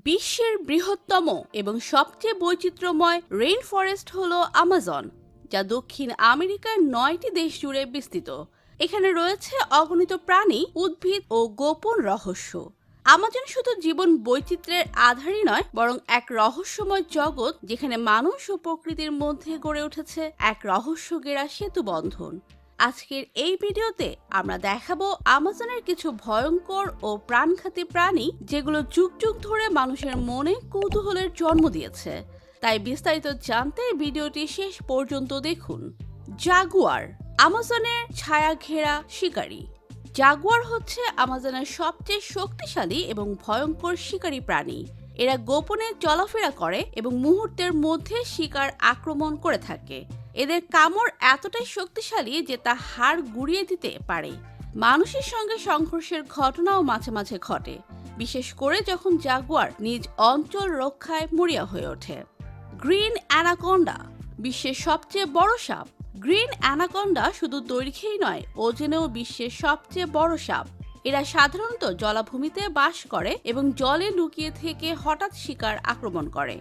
বিশ্বের বৃহত্তম এবং সবচেয়ে বৈচিত্র্যময় রেইন ফরেস্ট হলো আমাজন, যা দক্ষিণ আমেরিকার 9টি দেশ জুড়ে বিস্তৃত। এখানে রয়েছে অগণিত প্রাণী, উদ্ভিদ ও গোপন রহস্য। আমাজন শুধু জীবন বৈচিত্র্যের আধারই নয়, বরং এক রহস্যময় জগৎ যেখানে মানুষ ও প্রকৃতির মধ্যে গড়ে উঠেছে এক রহস্য ঘেরা সেতু বন্ধন। আজকের এই ভিডিওতে আমরা দেখাবো আমাজনের কিছু ভয়ঙ্কর ও প্রাণঘাতী প্রাণী, যেগুলো যুগ যুগ ধরে মানুষের মনে কৌতূহলের জন্ম দিয়েছে। তাই বিস্তারিত জানতে ভিডিওটি শেষ পর্যন্ত দেখুন। জাগুয়ার, আমাজনের ছায়া ঘেরা শিকারী। জাগুয়ার হচ্ছে আমাজনের সবচেয়ে শক্তিশালী এবং ভয়ঙ্কর শিকারী প্রাণী। এরা গোপনে চলাফেরা করে এবং মুহূর্তের মধ্যে শিকার আক্রমণ করে থাকে। এদের কামড় এতটাই শক্তিশালী যে তা হাড় গুঁড়িয়ে দিতে পারে। মানুষের সঙ্গে সংঘর্ষের ঘটনাও মাঝে মাঝে ঘটে, বিশেষ করে যখন জাগুয়ার নিজ অঞ্চল রক্ষায় মরিয়া হয়ে ওঠে। গ্রিন অ্যানাকোন্ডা, বিশ্বের সবচেয়ে বড় সাপ। গ্রিন অ্যানাকোন্ডা শুধু দৈর্ঘ্যেই নয়, ওজনেও বিশ্বের সবচেয়ে বড় সাপ। এরা সাধারণত জলাভূমিতে বাস করে এবং জলে লুকিয়ে থেকে হঠাৎ শিকার আক্রমণ করে।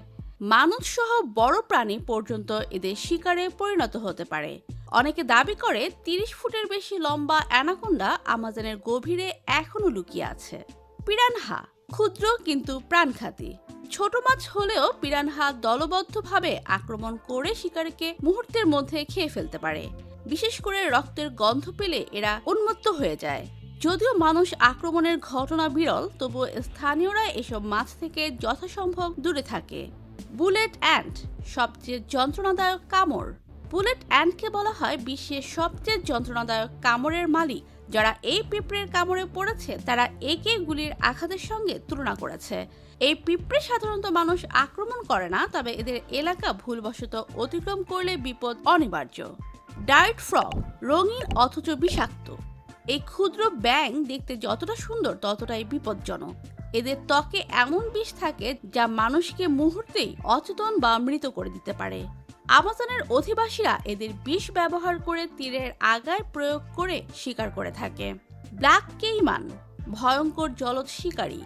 মানুষ সহ বড় প্রাণী পর্যন্ত এদের শিকারে পরিণত হতে পারে। অনেকে দাবি করে 30 ফুটের বেশি লম্বা অ্যানাকোন্ডা আমাজনের গভীরে এখনো লুকিয়ে আছে। পিরানহা, ক্ষুদ্র কিন্তু প্রাণঘাতী। ছোট মাছ হলেও পিরানহা দলবদ্ধভাবে আক্রমণ করে শিকারীকে মুহূর্তের মধ্যে খেয়ে ফেলতে পারে। বিশেষ করে রক্তের গন্ধ পেলে এরা উন্মত্ত হয়ে যায়। যদিও মানুষ আক্রমণের ঘটনা বিরল, তবুও স্থানীয়রা এসব মাছ থেকে যথাসম্ভব দূরে থাকে। বুলেট অ্যান্ট, সবচেয়ে যন্ত্রণাদায়ক কামড়। বুলেট অ্যান্টকে বলা হয় বিশ্বের সবচেয়ে যন্ত্রণাদায়ক কামড়ের মালিক। যারা এই পিঁপড়ের কামড়ে পড়েছে তারা একে গুলির আঘাতের সঙ্গে তুলনা করেছে। এই পিঁপড়ে সাধারণত মানুষ আক্রমণ করে না, তবে এদের এলাকা ভুলবশত অতিক্রম করলে বিপদ অনিবার্য। ডার্ট ফ্রগ, রঙিন অথচ বিষাক্ত। এই ক্ষুদ্র ব্যাঙ দেখতে যতটা সুন্দর ততটাই বিপজ্জনক। এদের ত্বকে এমন বিষ থাকে যা মানুষকে মুহূর্তেই অচেতন বা মৃত করে দিতে পারে। আমাজনের অধিবাসীরা এদের বিষ ব্যবহার করে তীরের আগায় প্রয়োগ করে শিকার করে থাকে। ব্ল্যাক কেইমান, ভয়ঙ্কর জলজ শিকারী।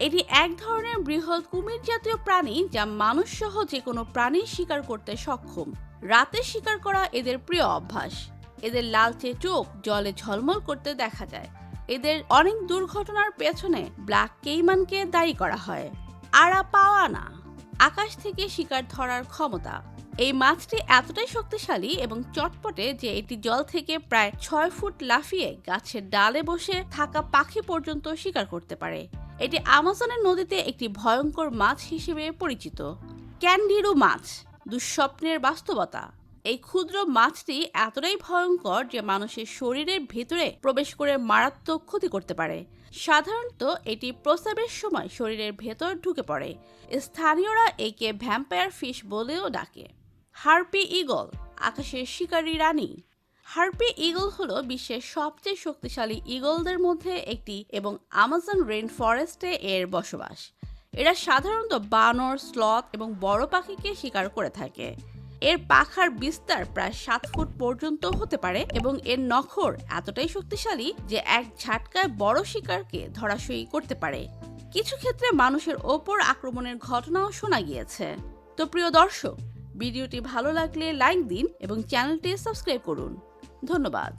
এটি এক ধরনের বৃহৎ কুমির জাতীয় প্রাণী যা মানুষ সহ যে কোনো প্রাণীর শিকার করতে সক্ষম। রাতে শিকার করা এদের প্রিয় অভ্যাস। এদের লালচে চোখ জলে ঝলমল করতে দেখা যায়। এদের অনেক দুর্ঘটনার পেছনে ব্ল্যাক কেইমানকে দায়ী করা হয়। আরাপাওয়ানা, আকাশ থেকে শিকার ধরার ক্ষমতা। এই মাছটি এতটাই শক্তিশালী এবং চটপটে যে এটি জল থেকে প্রায় 6 ফুট লাফিয়ে গাছের ডালে বসে থাকা পাখি পর্যন্ত শিকার করতে পারে। এটি আমাজনের নদীতে একটি ভয়ঙ্কর মাছ হিসেবে পরিচিত। ক্যান্ডিরু মাছ, দুঃস্বপ্নের বাস্তবতা। এই ক্ষুদ্র মাছটি এতটাই ভয়ঙ্কর যে মানুষের শরীরের ভেতরে প্রবেশ করে মারাত্মক ক্ষতি করতে পারে। সাধারণত এটি প্রস্রাবের সময় শরীরের ভেতর ঢুকে পড়ে। স্থানীয়রা একে ভ্যাম্পায়ার ফিশ বলেও ডাকে। হার্পি ঈগল, আকাশের শিকারী রানী। হার্পি ঈগল হলো বিশ্বের সবচেয়ে শক্তিশালী ঈগলদের মধ্যে একটি এবং আমাজন রেইন ফরেস্টে এর বসবাস। এরা সাধারণত বানর, স্লথ এবং বড় পাখিকে শিকার করে থাকে। এর পাখার বিস্তার প্রায় 7 ফুট পর্যন্ত হতে পারে এবং এর নখর এতটাই শক্তিশালী যে এক ঝাটকায় বড় শিকারকে ধরাশয়ী করতে পারে। কিছু ক্ষেত্রে মানুষের ওপর আক্রমণের ঘটনাও শোনা গিয়েছে। তো প্রিয় দর্শক, ভিডিওটি ভালো লাগলে লাইক দিন এবং চ্যানেলটি সাবস্ক্রাইব করুন। ধন্যবাদ।